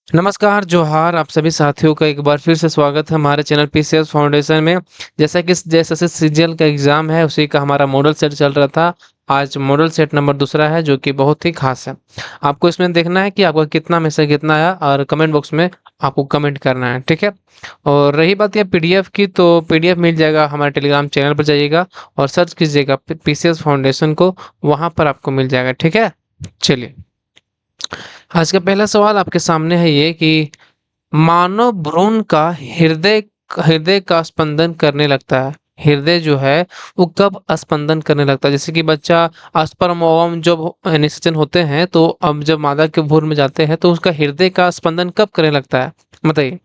नमस्कार, जोहार आप सभी साथियों का एक बार फिर से स्वागत है हमारे चैनल पीसीएस फाउंडेशन में। जैसा सीजीएल का एग्जाम है उसी का हमारा मॉडल सेट चल रहा था। आज मॉडल सेट नंबर दूसरा है जो कि बहुत ही खास है। आपको इसमें देखना है कि आपका कितना में से कितना आया और कमेंट बॉक्स में आपको कमेंट करना है, ठीक है। और रही बात यह पीडीएफ की, तो पीडीएफ मिल जाएगा हमारे टेलीग्राम चैनल पर, जाइएगा और सर्च कीजिएगा पीसीएस फाउंडेशन को, वहां पर आपको मिल जाएगा, ठीक है। चलिए, आज का पहला सवाल आपके सामने है ये कि मानव भ्रूण का हृदय हृदय का स्पंदन करने लगता है। हृदय जो है वो कब स्पंदन करने लगता है? जैसे कि बच्चा स्पर्म ओवम जब निषेचन होते हैं, तो अब जब मादा के भ्रूण में जाते हैं तो उसका हृदय का स्पंदन कब करने लगता है, बताइए।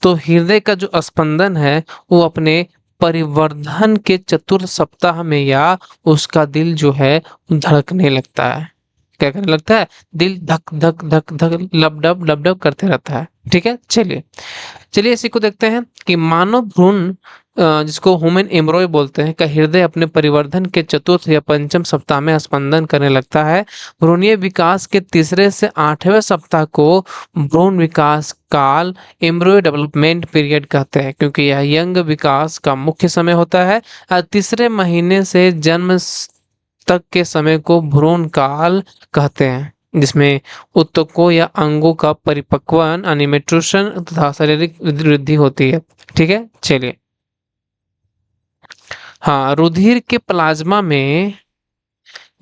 तो हृदय का जो स्पंदन है वो अपने परिवर्धन के चतुर्थ सप्ताह में, या उसका दिल जो है धड़कने लगता है। क्या करने लगता है? दिल धक धक धक धक लब डब करते रहता है, ठीक है। चलिए चलिए इसी को देखते हैं कि मानव भ्रूण, जिसको ह्यूमन एम्ब्रॉय बोलते हैं, का हृदय अपने परिवर्धन के चतुर्थ या पंचम सप्ताह में स्पंदन करने लगता है। भ्रूणीय विकास के तीसरे से आठवें सप्ताह को भ्रूण विकास काल, एम्ब्रॉय डेवलपमेंट पीरियड कहते हैं, क्योंकि यह यंग विकास का मुख्य समय होता है। तीसरे महीने से जन्म तक के समय को भ्रूण काल कहते हैं, जिसमें ऊतकों या अंगों का परिपक्वन, एनिमेट्रेशन तथा शारीरिक वृद्धि होती है, ठीक है। चलिए, हाँ, रुधिर के प्लाज्मा में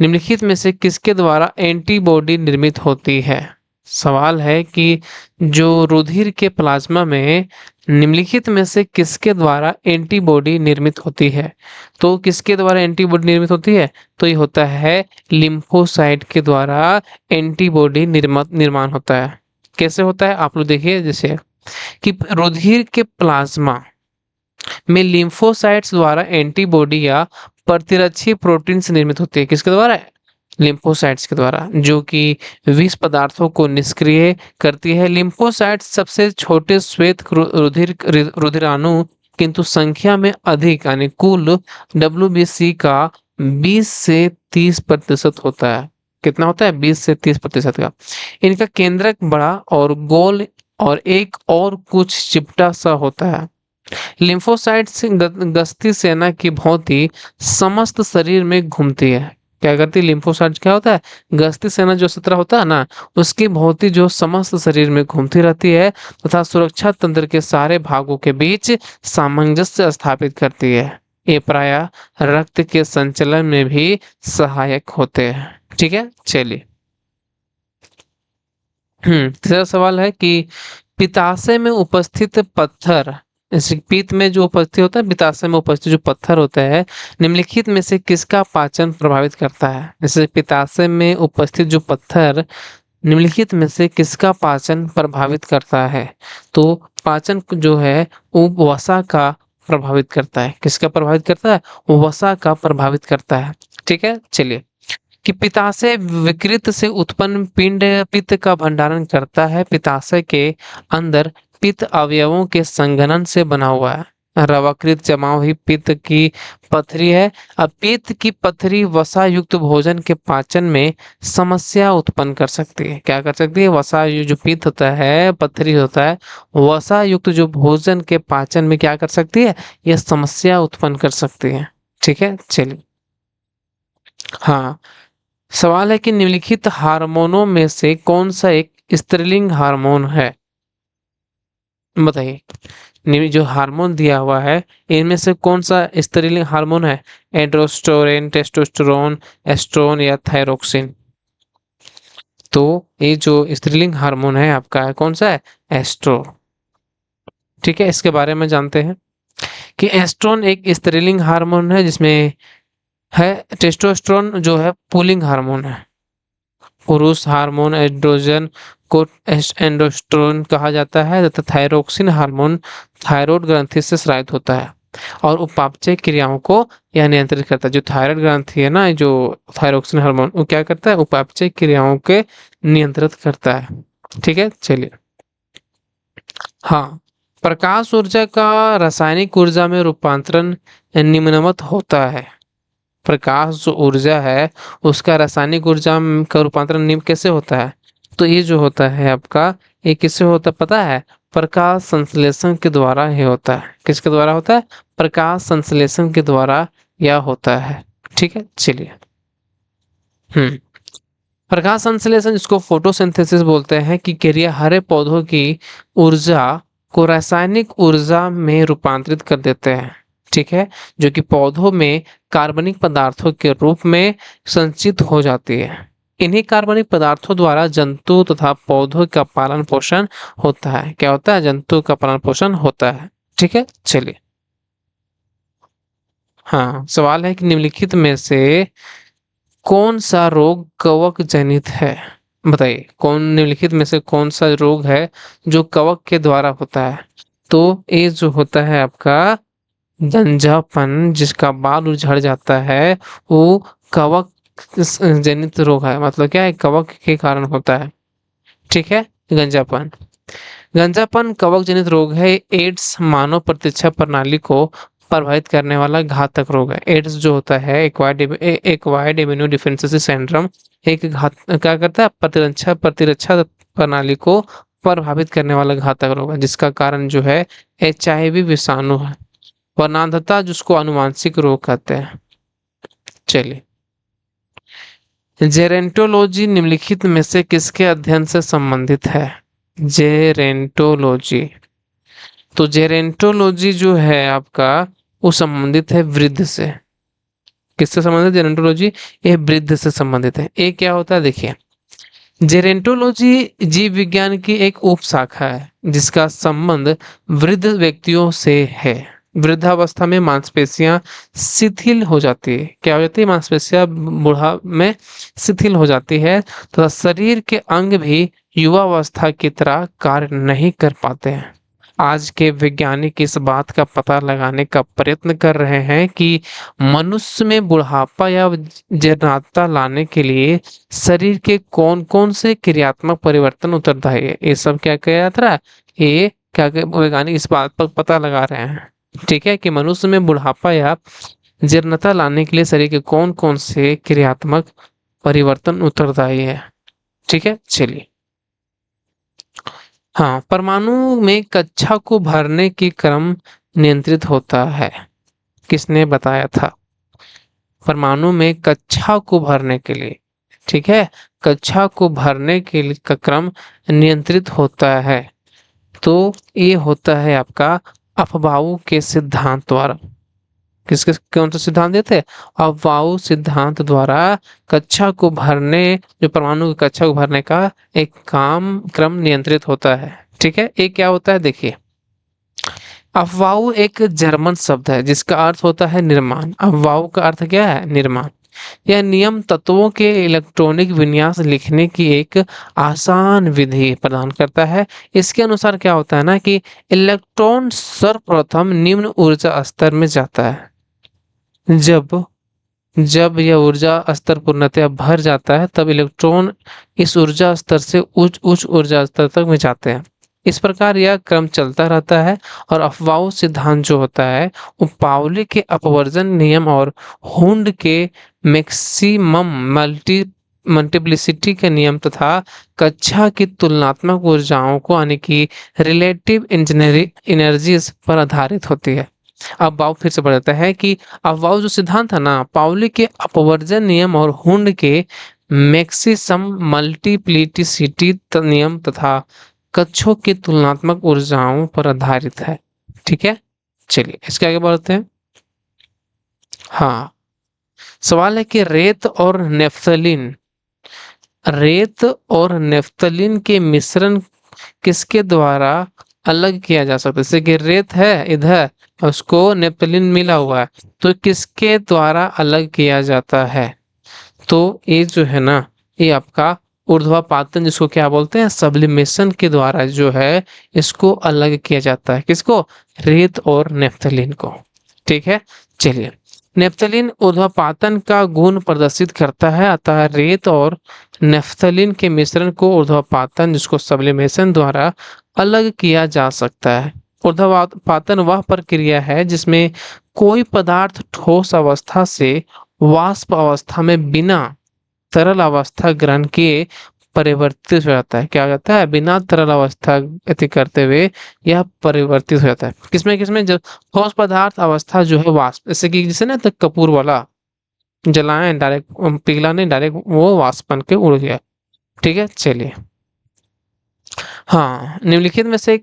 निम्नलिखित में से किसके द्वारा एंटीबॉडी निर्मित होती है? सवाल है कि जो रुधिर के प्लाज्मा में निम्नलिखित में से किसके द्वारा एंटीबॉडी निर्मित होती है? तो किसके द्वारा एंटीबॉडी निर्मित होती है? तो ये होता है लिम्फोसाइट के द्वारा एंटीबॉडी निर्माण होता है। कैसे होता है आप लोग देखिए, जैसे कि रुधिर के प्लाज्मा में लिम्फोसाइट्स द्वारा एंटीबॉडी या प्रतिरक्षी प्रोटीन से निर्मित होती है। किसके द्वारा? लिम्फोसाइट्स के द्वारा, जो कि विष पदार्थों को निष्क्रिय करती है। लिम्फोसाइट्स सबसे छोटे श्वेत रुधिराणु, किंतु संख्या में अधिक, यानी कुल डब्ल्यूबीसी का 20 से 30% होता है। कितना होता है? 20 से 30% का। इनका केंद्रक बड़ा और गोल और एक और कुछ चिपटा सा होता है। लिम्फोसाइट्स गश्ती सेना की भांति समस्त शरीर में घूमती है। क्या करती है? लिम्फोसाइट्स क्या होता है? गश्ती सेना जो सत्रह होता है ना, उसकी भांति जो समस्त शरीर में घूमती रहती है तथा सुरक्षा तंत्र के सारे भागों के बीच सामंजस्य स्थापित करती है। ये प्रायः रक्त के संचलन में भी सहायक होते हैं, ठीक है। चलिए, तीसरा सवाल है कि पित्ताशय में उपस्थित पत्थर, जैसे पित्त में जो उपस्थित होता है, पित्ताशय में उपस्थित जो पत्थर होता है, निम्नलिखित में से किसका पाचन प्रभावित करता है? जैसे पित्ताशय में उपस्थित जो पत्थर, निम्नलिखित में से किसका पाचन प्रभावित करता है? तो पाचन जो है वो वसा का प्रभावित करता है। किसका प्रभावित करता है? वसा का प्रभावित करता है, ठीक है। चलिए, कि पित्ताशय विकृत से उत्पन्न पिंड पित्त का भंडारण करता है। पित्ताशय के अंदर पित्त अवयवों के संघनन से बना हुआ है। रवाकृत जमाव ही पित्त की पथरी है। अब पित्त की पथरी वसा युक्त भोजन के पाचन में समस्या उत्पन्न कर सकती है। क्या कर सकती है? जो पित्त होता है, पथरी होता है, वसा युक्त जो भोजन के पाचन में क्या कर सकती है? यह समस्या उत्पन्न कर सकती है, ठीक है। चलिए, हाँ, सवाल है कि निम्नलिखित हार्मोनों में से कौन सा एक स्त्रीलिंग हार्मोन है? बताइए। जो हार्मोन दिया हुआ है, इनमें से कौन सा स्त्रीलिंग हार्मोन है? एंड्रोस्टेरोन, टेस्टोस्टेरोन, एस्ट्रोन या थायरोक्सिन? तो ये जो स्त्रीलिंग हार्मोन है आपका है, कौन सा है? एस्ट्रो, ठीक है। इसके बारे में जानते हैं कि एस्ट्रोन एक स्त्रीलिंग हार्मोन है, जिसमें है टेस्टोस्टेरोन जो है पुल्लिंग हार्मोन है। पुरुष हार्मोन एंड्रोजन को एंडोस्टेरोन कहा जाता है, तथा थायरोक्सिन हार्मोन थायराइड ग्रंथि से स्रावित होता है और उपापचय क्रियाओं को यह नियंत्रित करता है। जो थायराइड ग्रंथि है ना, जो थायरोक्सिन हार्मोन, वो क्या करता है? उपापचय क्रियाओं के नियंत्रित करता है, ठीक है। चलिए, हाँ, प्रकाश ऊर्जा का रासायनिक ऊर्जा में रूपांतरण निम्नवत होता है। प्रकाश जो ऊर्जा है उसका रासायनिक ऊर्जा का रूपांतरण निम्न कैसे होता है? तो ये जो होता है आपका, ये किससे होता है पता है? प्रकाश संश्लेषण के द्वारा ही होता है। किसके द्वारा होता है? प्रकाश संश्लेषण के द्वारा यह होता है। ठीक है, चलिए। हम्म प्रकाश संश्लेषण, जिसको फोटोसिंथेसिस बोलते हैं, की क्रिया हरे पौधों की ऊर्जा को रासायनिक ऊर्जा में रूपांतरित कर देते हैं। ठीक है, जो कि पौधों में कार्बनिक पदार्थों के रूप में संचित हो जाती है। इन्हीं कार्बनिक पदार्थों द्वारा जंतु तथा पौधों का पालन पोषण होता है। क्या होता है? जंतु का पालन पोषण होता है। ठीक है, चलिए। हाँ, सवाल है कि निम्नलिखित में से कौन सा रोग कवक जनित है? बताइए, कौन निम्नलिखित में से कौन सा रोग है जो कवक के द्वारा होता है? तो ये जो होता है आपका गंजापन, जिसका बाल उझड़ जाता है, वो कवक जनित रोग है। मतलब क्या है? कवक के कारण होता है। ठीक है, गंजापन। गंजापन कवक जनित रोग है। एड्स मानव प्रतिरक्षा प्रणाली को प्रभावित करने वाला घातक रोग है। एड्स जो होता है, एक्वायर्ड इम्यूनो डिफिशिएंसी सिंड्रोम, एक घात क्या करता है? प्रतिरक्षा प्रणाली को प्रभावित करने वाला घातक रोग है, जिसका कारण जो है HIV विषाणु है। वर्णांधता, जिसको अनुवांशिक रोग कहते हैं। चलिए। जेरेंटोलॉजी निम्नलिखित में से किसके अध्ययन से संबंधित है? जेरेंटोलॉजी। तो जेरेंटोलॉजी जो है आपका, वो संबंधित है वृद्ध से। किससे संबंधित है जेरेंटोलॉजी? ये वृद्ध से संबंधित है। ये क्या होता है देखिए, जेरेंटोलॉजी जीव विज्ञान की एक उपशाखा है, जिसका संबंध वृद्ध व्यक्तियों से है। वृद्धावस्था में मांसपेशियां शिथिल हो जाती है। क्या हो जाती है? मांसपेशियां बूढ़ा में शिथिल हो जाती है, तो शरीर के अंग भी युवावस्था की तरह कार्य नहीं कर पाते हैं। आज के वैज्ञानिक इस बात का पता लगाने का प्रयत्न कर रहे हैं कि मनुष्य में बुढ़ापा या जीर्णता लाने के लिए शरीर के कौन कौन से क्रियात्मक परिवर्तन उत्तरदायी है। ये सब क्या किया जाता है? ये क्या वैज्ञानिक इस बात पर पता लगा रहे हैं। ठीक है, कि मनुष्य में बुढ़ापा या जीर्णता लाने के लिए शरीर के कौन कौन से क्रियात्मक परिवर्तन उत्तरदायी है। ठीक है, चलिए। हाँ, परमाणु में कक्षा को भरने की क्रम नियंत्रित होता है। किसने बताया था? परमाणु में कक्षा को भरने के लिए, ठीक है, कक्षा को भरने के लिए का क्रम नियंत्रित होता है। तो ये होता है आपका अफबाऊ के सिद्धांत द्वारा। किसके कौन सा सिद्धांत देते हैं? अफबाऊ सिद्धांत द्वारा कक्षा को भरने, जो परमाणु की कक्षा को भरने का एक क्रम नियंत्रित होता है। ठीक है, ये क्या होता है देखिए, अफवाऊ एक जर्मन शब्द है, जिसका अर्थ होता है निर्माण। अफवाऊ का अर्थ क्या है? निर्माण। यह नियम तत्वों के इलेक्ट्रॉनिक विन्यास लिखने की एक आसान विधि प्रदान करता है। इसके अनुसार क्या होता है ना, कि इलेक्ट्रॉन सर्वप्रथम निम्न ऊर्जा स्तर में जाता है। जब जब यह ऊर्जा स्तर पूर्णतः भर जाता है, तब इलेक्ट्रॉन इस ऊर्जा स्तर से उच्च उच्च ऊर्जा स्तर तक में जाते हैं। इस प्रकार यह क्रम चलता रहता है। और अफबाऊ सिद्धांत जो होता है, वो पाउली के अपवर्जन नियम और हुंड के मैक्सिमम मल्टीप्लिसिटी के नियम तथा कक्षा की तुलनात्मक ऊर्जाओं को, यानी कि रिलेटिव इंजीनियरिंग एनर्जीज पर आधारित होती है। अब वाव फिर से बताता है कि अब वाव जो सिद्धांत है ना, पाउली के अपवर्जन नियम और हुंड के मैक्सिमम मल्टीप्लिसिटी नियम तथा कक्षों की तुलनात्मक ऊर्जाओं पर आधारित है। ठीक है, चलिए इसके आगे बढ़ते हैं। हाँ, सवाल है कि रेत और नेफ्थलीन के मिश्रण किसके द्वारा अलग किया जा सकता है? जैसे कि रेत है इधर, उसको नेफ्थलीन मिला हुआ है, तो किसके द्वारा अलग किया जाता है? तो ये जो है ना, ये आपका ऊर्ध्वापातन, जिसको क्या बोलते हैं? सब्लिमेशन के द्वारा जो है इसको अलग किया जाता है। किसको? रेत और नेफ्थलीन को। ठीक है, चलिए। नेफ्थलीन ऊर्ध्वापातन का गुण प्रदर्शित करता है, अतः रेत और नेफ्थलीन के मिश्रण को ऊर्ध्वापातन, जिसको सब्लिमेशन द्वारा अलग किया जा सकता है। ऊर्ध्वापातन वह प्रक्रिया है जिसमें कोई पदार्थ ठोस अवस्था से वाष्प अवस्था में बिना तरल अवस्था ग्रहण किए परिवर्तित हो जाता है। क्या हो जाता है? बिना तरल अवस्था गति करते हुए यह परिवर्तित हो जाता है। किसमें किसमें? जब ठोस पदार्थ अवस्था जो है वाष्प, जैसे कि जिसे ना तो कपूर वाला जलाएं डायरेक्ट, पिघला नहीं, डायरेक्ट वो वाष्प बन के उड़ गया। ठीक है, चलिए। हाँ, निम्नलिखित में से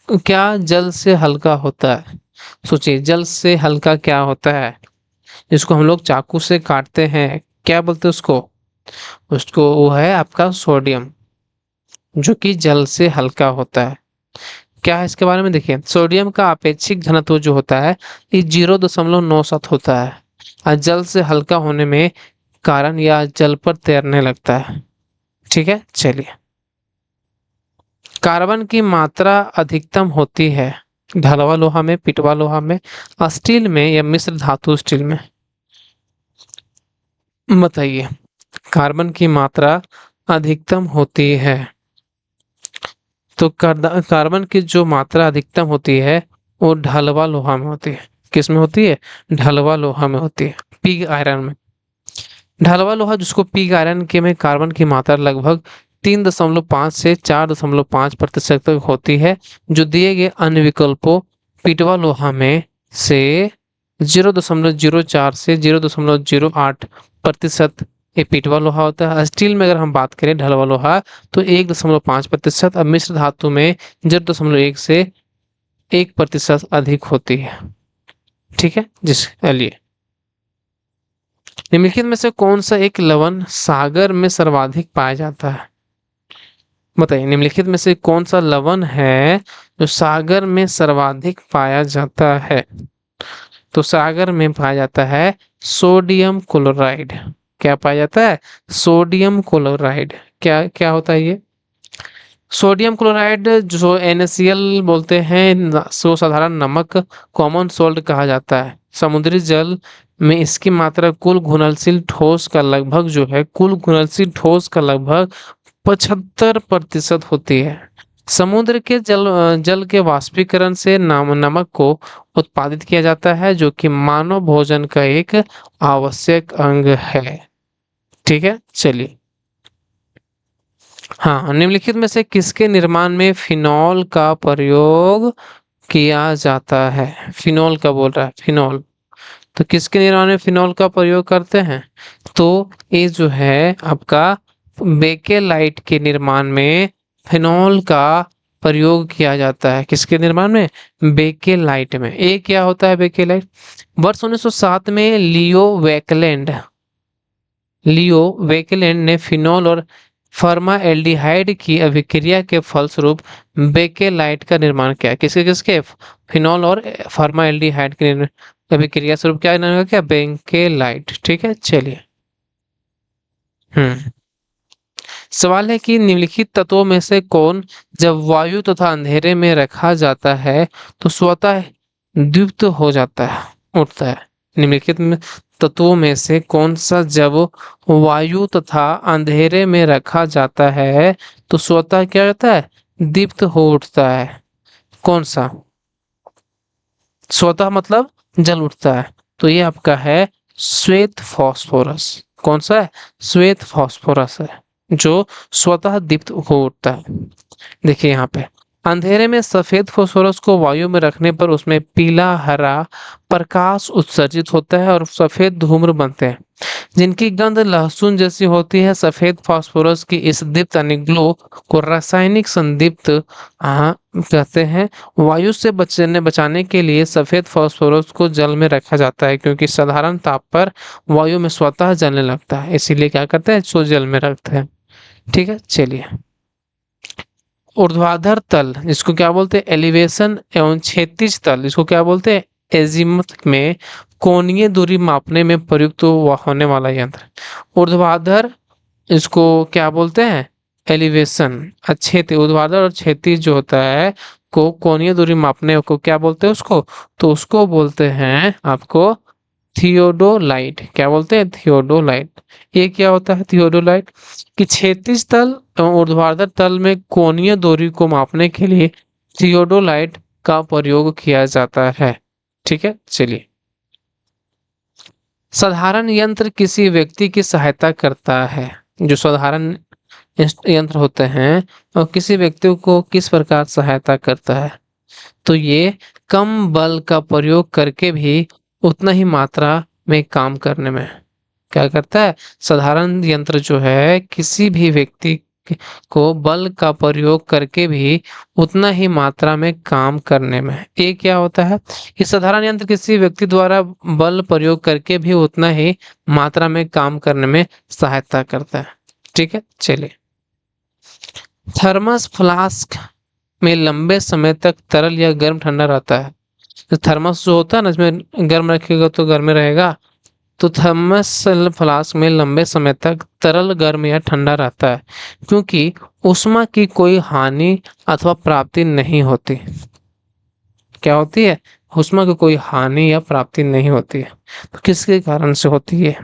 क्या जल से हल्का होता है? सोचिए, जल से हल्का क्या होता है? जिसको हम लोग चाकू से काटते हैं, क्या बोलते हैं उसको? उसको वो है आपका सोडियम, जो कि जल से हल्का होता है। क्या है इसके बारे में? देखिए, सोडियम का अपेक्षिक घनत्व जो होता है ये 0.97 होता है, और जल से हल्का होने में कारण यह जल पर तैरने लगता है। ठीक है, चलिए। कार्बन की मात्रा अधिकतम होती है ढलवा लोहा में, पिटवा लोहा में, स्टील में, या मिश्र धातु स्टील में? बताइए। कार्बन की मात्रा अधिकतम होती है, तो कार्बन की जो मात्रा अधिकतम होती है वो ढलवा लोहा में होती है। किस में होती है? ढलवा लोहा में होती है, पिग आयरन में। ढलवा लोहा जिसको पिग आयरन के में कार्बन की मात्रा लगभग 3.5 से 4.5% तक होती है, जो दिए गए अन्य विकल्पों पिटवा लोहा में से 0.04 से 0.08% ये पिटवा लोहा होता है। स्टील में अगर हम बात करें ढलवा लोहा, तो 1.5%, और मिश्र धातु में 0.1 से 1% अधिक होती है। ठीक है, जिसके लिए निम्नलिखित में से कौन सा एक लवण सागर में सर्वाधिक पाया जाता है? बताइए, निम्नलिखित में से कौन सा लवण है जो सागर में सर्वाधिक पाया जाता है? तो सागर में पाया जाता है सोडियम क्लोराइड। क्या पाया जाता है? Sodium chloride. क्या क्या होता है ये? सोडियम क्लोराइड जो NaCl बोलते हैं, सो साधारण नमक, कॉमन सोल्ट कहा जाता है। समुद्री जल में इसकी मात्रा कुल घुलनशील ठोस का लगभग जो है, कुल घुलनशील ठोस का लगभग 75% होती है। समुद्र के जल के वाष्पीकरण से नमक को उत्पादित किया जाता है, जो कि मानव भोजन का एक आवश्यक अंग है। ठीक है, चलिए। हाँ, निम्नलिखित में से किसके निर्माण में फिनॉल का प्रयोग किया जाता है? फिनॉल का बोल रहा है, फिनॉल। तो किसके निर्माण में फिनॉल का प्रयोग करते हैं? तो ये जो है आपका बेकेलाइट के निर्माण में फिनॉल का प्रयोग किया जाता है। किसके निर्माण में? बेकेलाइट में। ये क्या होता है बेकेलाइट? वर्ष 1907 में लियो वेकलैंड ने फिनॉल और फॉर्माल्डिहाइड की अभिक्रिया के फलस्वरूप बेकेलाइट का निर्माण किया। किसके किसके? फिनॉल और फॉर्माल्डिहाइड के अभिक्रिया स्वरूप क्या निर्माण किया? बेकेलाइट। ठीक है, चलिए। हम्म सवाल है कि निम्नलिखित तत्वों में से कौन जब वायु तथा अंधेरे में रखा जाता है तो स्वतः दीप्त हो जाता है, उठता है? निम्नलिखित में तत्वों में से कौन सा जब वायु तथा अंधेरे में रखा जाता है तो स्वतः क्या होता है? दीप्त हो उठता है? कौन सा? स्वतः मतलब जल उठता है, तो ये आपका है श्वेत फास्फोरस। कौन सा है? श्वेत फास्फोरस है, जो स्वतः दीप्त हो उठता है। देखिए यहाँ पे, अंधेरे में सफेद फास्फोरस को वायु में रखने पर उसमें पीला हरा प्रकाश उत्सर्जित होता है और सफेद धूम्र बनते हैं, जिनकी गंध लहसुन जैसी होती है। सफेद फास्फोरस की इस दीप्त यानी ग्लो को रासायनिक संदीप्त कहते हैं। वायु से बचाने के लिए सफेद फास्फोरस को जल में रखा जाता है, क्योंकि साधारण ताप पर वायु में स्वतः जलने लगता है, इसीलिए क्या करते हैं? इसको जल में रखते हैं। ठीक है, चलिए। ऊर्ध्वाधर तल इसको क्या बोलते हैं? एलिवेशन, एवं क्षैतिज तल इसको क्या बोलते हैं? एजीमुथ में कोणीय दूरी मापने में प्रयुक्त होने वाला यंत्र। ऊर्ध्वाधर इसको क्या बोलते हैं? एलिवेशन। क्षैतिज, ऊर्ध्वाधर और क्षैतिज जो होता है को कोणीय दूरी मापने को क्या बोलते हैं उसको? तो उसको बोलते हैं आपको थियोडोलाइट। क्या बोलते हैं? थियोडोलाइट। ये क्या होता है थियोडोलाइट? कि क्षैतिज तल एवं ऊर्ध्वाधर तल में कोणीय दूरी को मापने के लिए थियोडोलाइट का प्रयोग किया जाता है। ठीक है, चलिए। साधारण यंत्र किसी व्यक्ति की सहायता करता है। जो साधारण यंत्र होते हैं और किसी व्यक्ति को किस प्रकार सहायता करता है? तो ये कम बल का प्रयोग करके भी उतना ही मात्रा में काम करने में क्या करता है? साधारण यंत्र जो है किसी भी व्यक्ति को बल का प्रयोग करके भी उतना ही मात्रा में काम करने में, ये क्या होता है कि साधारण यंत्र किसी व्यक्ति द्वारा बल प्रयोग करके भी उतना ही मात्रा में काम करने में सहायता करता है। ठीक है, चलिए। थर्मस फ्लास्क में लंबे समय तक तरल या गर्म ठंडा रहता है। तो थर्मस जो होता है ना, इसमें गर्म रखेगा तो गर्म में रहेगा। तो थर्मस फ्लास्क में लंबे समय तक तरल गर्म या ठंडा रहता है क्योंकि ऊष्मा की कोई हानि अथवा प्राप्ति नहीं होती। क्या होती है? ऊष्मा की कोई हानि या प्राप्ति नहीं होती है। तो किसके कारण से होती है?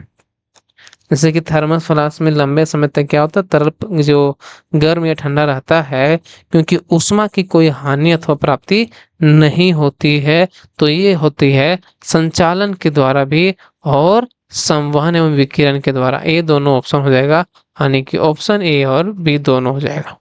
जैसे कि थर्मस फ्लास्क में लंबे समय तक क्या होता है, तरल जो गर्म या ठंडा रहता है क्योंकि ऊष्मा की कोई हानि अथवा प्राप्ति नहीं होती है। तो ये होती है संचालन के द्वारा भी और संवहन एवं विकिरण के द्वारा। ये दोनों ऑप्शन हो जाएगा, यानी कि ऑप्शन ए और बी दोनों हो जाएगा।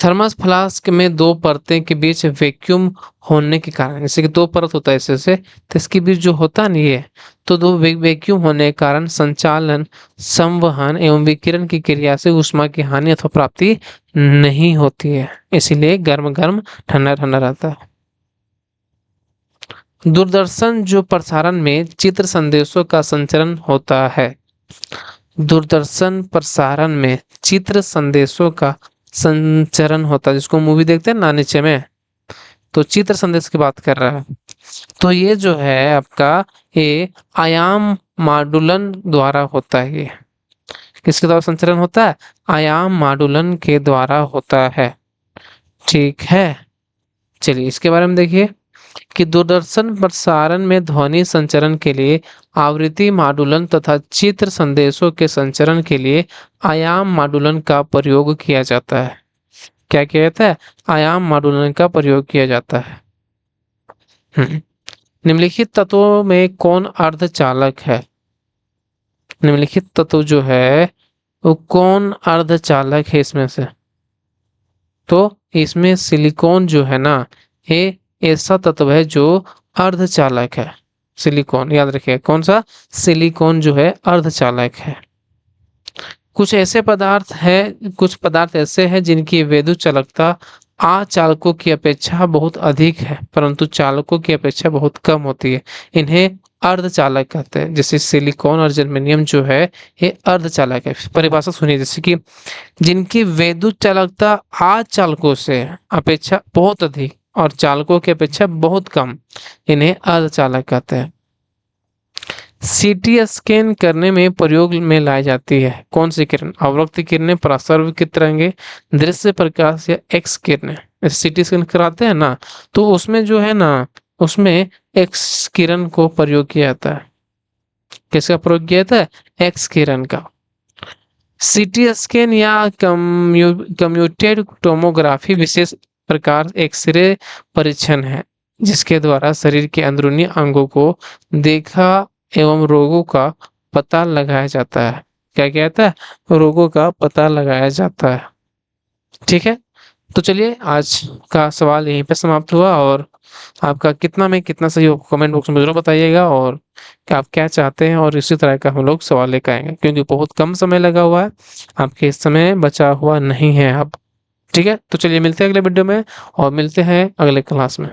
थर्मस फ्लास्क में दो परतें के बीच वैक्यूम होने के कारण, जैसे कि दो परत होता है ऐसे से, तो इसके बीच जो होता है ना ये, तो दो वैक्यूम होने के कारण संचालन, संवहन एवं विकिरण की क्रिया से ऊष्मा की हानि अथवा प्राप्ति नहीं होती है, इसीलिए गर्म गर्म ठंडा ठंडा रहता है। दूरदर्शन जो प्रसारण में चित्र संदेशों का संचरण होता है। दूरदर्शन प्रसारण में चित्र संदेशों का संचरण होता है, जिसको मूवी देखते हैं ना नीचे में, तो चित्र संदेश की बात कर रहा है। तो ये जो है आपका, ये आयाम माडुलन द्वारा होता है। ये किसके द्वारा संचरण होता है? आयाम माडुलन के द्वारा होता है। ठीक है, चलिए इसके बारे में देखिए कि दूरदर्शन प्रसारण में ध्वनि संचरण के लिए आवृत्ति माडुलन तथा चित्र संदेशों के संचरण के लिए आयाम माडुलन का प्रयोग किया जाता है। क्या किया जाता है? आयाम माडुलन का प्रयोग किया जाता है। निम्नलिखित तत्वों में कौन अर्धचालक है? निम्नलिखित तत्व जो है वो कौन अर्धचालक है इसमें से? तो इसमें सिलिकॉन जो है ना, ये ऐसा तत्व है जो अर्धचालक है। सिलिकॉन याद रखिए, कौन सा? सिलिकॉन जो है अर्धचालक है। कुछ ऐसे पदार्थ है, कुछ पदार्थ ऐसे हैं जिनकी वैद्युत चालकता अचालकों की अपेक्षा बहुत अधिक है परंतु चालकों की अपेक्षा बहुत कम होती है, इन्हें अर्धचालक कहते हैं। जैसे सिलिकॉन और जर्मेनियम जो है ये अर्धचालक है। परिभाषा सुनिए, जैसे कि जिनकी वैद्युत चालकता अचालकों से अपेक्षा बहुत अधिक और चालकों की अपेक्षा बहुत कम, इन्हें अर्धचालक कहते हैं। सीटी स्कैन करने में प्रयोग में लाई जाती है कौन सी किरण? अवरक्त किरणें, परासर्व की तरंगे, दृश्य प्रकाश या एक्स किरणें। सीटी स्कैन कराते हैं ना, तो उसमें जो है ना, उसमें एक्स किरण को प्रयोग किया जाता है। किसका प्रयोग किया जाता है? एक्स किरण का। सीटी स्कैन या कम्प्यूटेड टोमोग्राफी विशेष प्रकार एक्सरे परीक्षण है जिसके द्वारा शरीर के अंदरूनी अंगों को देखा एवं रोगों का पता लगाया जाता है। क्या कहता है? रोगों का पता लगाया जाता है। ठीक है, तो चलिए आज का सवाल यहीं पे समाप्त हुआ और आपका कितना में कितना सही हो कमेंट बॉक्स में जरूर बताइएगा और कि आप क्या चाहते हैं और इसी तरह का हम लोग सवाल लेकर आएंगे क्योंकि बहुत कम समय लगा हुआ है, आपके इस समय बचा हुआ नहीं है अब। ठीक है, तो चलिए मिलते हैं अगले वीडियो में और मिलते हैं अगले क्लास में।